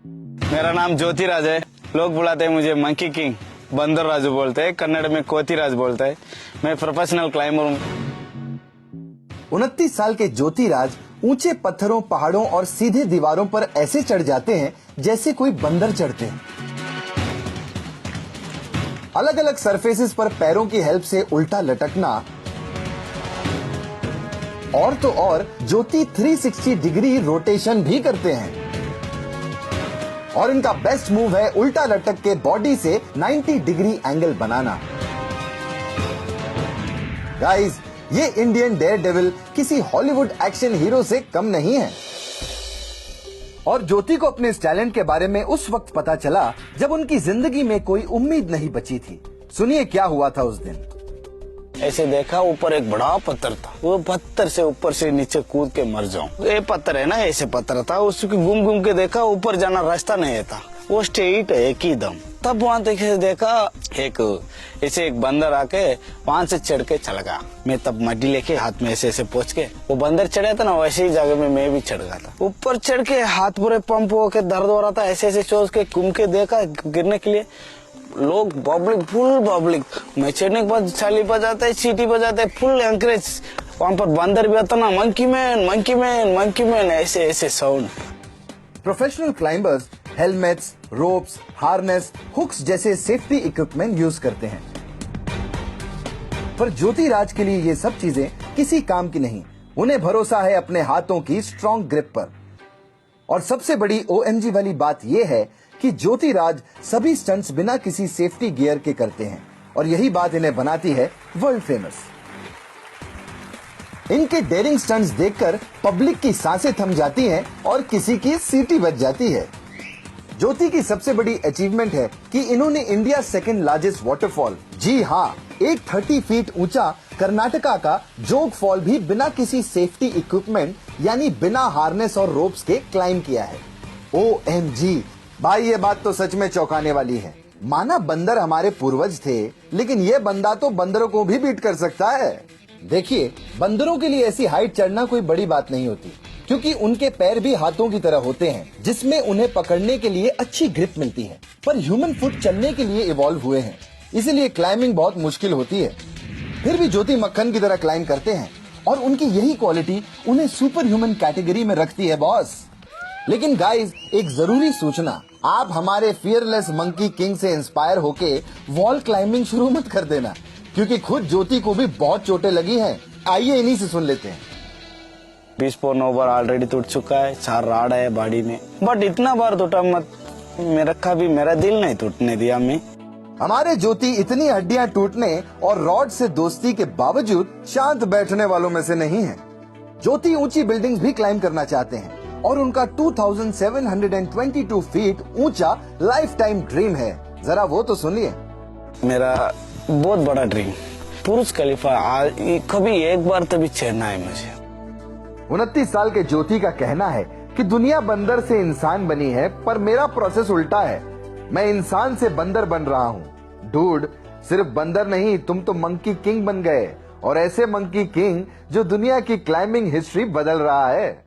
मेरा नाम ज्योतिराज है। लोग बुलाते हैं मुझे मंकी किंग, बंदर राजू बोलते हैं, कन्नड़ में कोतिराज बोलते हैं। मैं प्रोफेशनल क्लाइंबर हूँ। 29 साल के ज्योतिराज ऊंचे पत्थरों, पहाड़ों और सीधे दीवारों पर ऐसे चढ़ जाते हैं जैसे कोई बंदर चढ़ते हैं। अलग अलग सरफेसेस पर पैरों की हेल्प से उल्टा लटकना, और तो और ज्योति 360 डिग्री रोटेशन भी करते हैं। और इनका बेस्ट मूव है उल्टा लटक के बॉडी से 90 डिग्री एंगल बनाना। गाइस, ये इंडियन डेयर डेविल किसी हॉलीवुड एक्शन हीरो से कम नहीं है। और ज्योति को अपने इस टैलेंट के बारे में उस वक्त पता चला जब उनकी जिंदगी में कोई उम्मीद नहीं बची थी। सुनिए क्या हुआ था उस दिन। ऐसे देखा, ऊपर एक बड़ा पत्थर था। वो पत्थर से ऊपर से नीचे कूद के मर जाऊं। ये पत्थर है ना, ऐसे पत्थर था। उसको घूम घूम के देखा, ऊपर जाना रास्ता नहीं था, वो स्ट्रेट है एक ही दम। तब वहाँ देखा एक ऐसे एक बंदर आके वहाँ से चढ़ के चला गया। मैं तब मड्डी लेके हाथ में ऐसे ऐसे पोंछ के, वो बंदर चढ़ा था ना, वैसे ही जगह में मैं भी चढ़ गया था। ऊपर चढ़ के हाथ पूरे पंप होके दर्द हो रहा था। ऐसे ऐसे सोच के घूम के देखा गिरने के लिए। लोग पब्लिक, फुल पब्लिक। मैं चढ़ने के बाद छाली बजाते, सीटी बजाते, फुल एंकरेज। वहाँ पर बंदर भी आता ना, monkey man monkey man monkey man, ऐसे ऐसे sound. Professional climbers helmets, ropes, harness, hooks जैसे सेफ्टी इक्विपमेंट यूज करते हैं, पर ज्योतिराज के लिए ये सब चीजें किसी काम की नहीं। उन्हें भरोसा है अपने हाथों की स्ट्रॉन्ग ग्रिप पर। और सबसे बड़ी OMG वाली बात यह है कि ज्योतिराज सभी स्टंट्स बिना किसी सेफ्टी गियर के करते हैं, और यही बात इन्हें बनाती है वर्ल्ड फेमस। इनके डेयरिंग स्टंट्स देखकर पब्लिक की सांसें थम जाती हैं और किसी की सीटी बज जाती है। ज्योति की सबसे बड़ी अचीवमेंट है कि इन्होंने इंडिया सेकंड लार्जेस्ट वाटरफॉल, जी हाँ, एक 30 फीट ऊंचा कर्नाटका का जोग फॉल भी बिना किसी सेफ्टी इक्विपमेंट यानी बिना हार्नेस और रोप्स के क्लाइम किया है। OMG भाई, ये बात तो सच में चौंकाने वाली है। माना बंदर हमारे पूर्वज थे, लेकिन ये बंदा तो बंदरों को भी बीट कर सकता है। देखिए, बंदरों के लिए ऐसी हाइट चढ़ना कोई बड़ी बात नहीं होती, क्योंकि उनके पैर भी हाथों की तरह होते हैं जिसमें उन्हें पकड़ने के लिए अच्छी ग्रिप मिलती है। पर ह्यूमन फुट चलने के लिए इवॉल्व हुए हैं, इसीलिए क्लाइंबिंग बहुत मुश्किल होती है। फिर भी ज्योति मक्खन की तरह क्लाइंब करते हैं, और उनकी यही क्वालिटी उन्हें सुपर ह्यूमन कैटेगरी में रखती है बॉस। लेकिन गाइस, एक जरूरी सूचना, आप हमारे फियरलेस मंकी किंग से इंस्पायर होके वॉल क्लाइंबिंग शुरू मत कर देना, क्योंकि खुद ज्योति को भी बहुत चोटें लगी हैं। आइए इन्हीं से सुन लेते हैं। 20 बार ऑलरेडी टूट चुका है, 4 राड है बॉडी में, बट इतना बार टूटा मत, मेरा दिल नहीं टूटने दिया। मैं हमारे ज्योति इतनी हड्डियां टूटने और रॉड से दोस्ती के बावजूद शांत बैठने वालों में से नहीं है। ज्योति ऊंची बिल्डिंग्स भी क्लाइंब करना चाहते हैं, और उनका 2722 फीट ऊंचा लाइफ टाइम ड्रीम है। जरा वो तो सुनिए। मेरा बहुत बड़ा ड्रीम बुर्ज खलीफा कभी एक बार तभी चढ़ना है मुझे। 29 साल के ज्योति का कहना है कि दुनिया बंदर से इंसान बनी है, पर मेरा प्रोसेस उल्टा है। मैं इंसान से बंदर बन रहा हूँ। डूड, सिर्फ बंदर नहीं, तुम तो मंकी किंग बन गए, और ऐसे मंकी किंग जो दुनिया की क्लाइंबिंग हिस्ट्री बदल रहा है।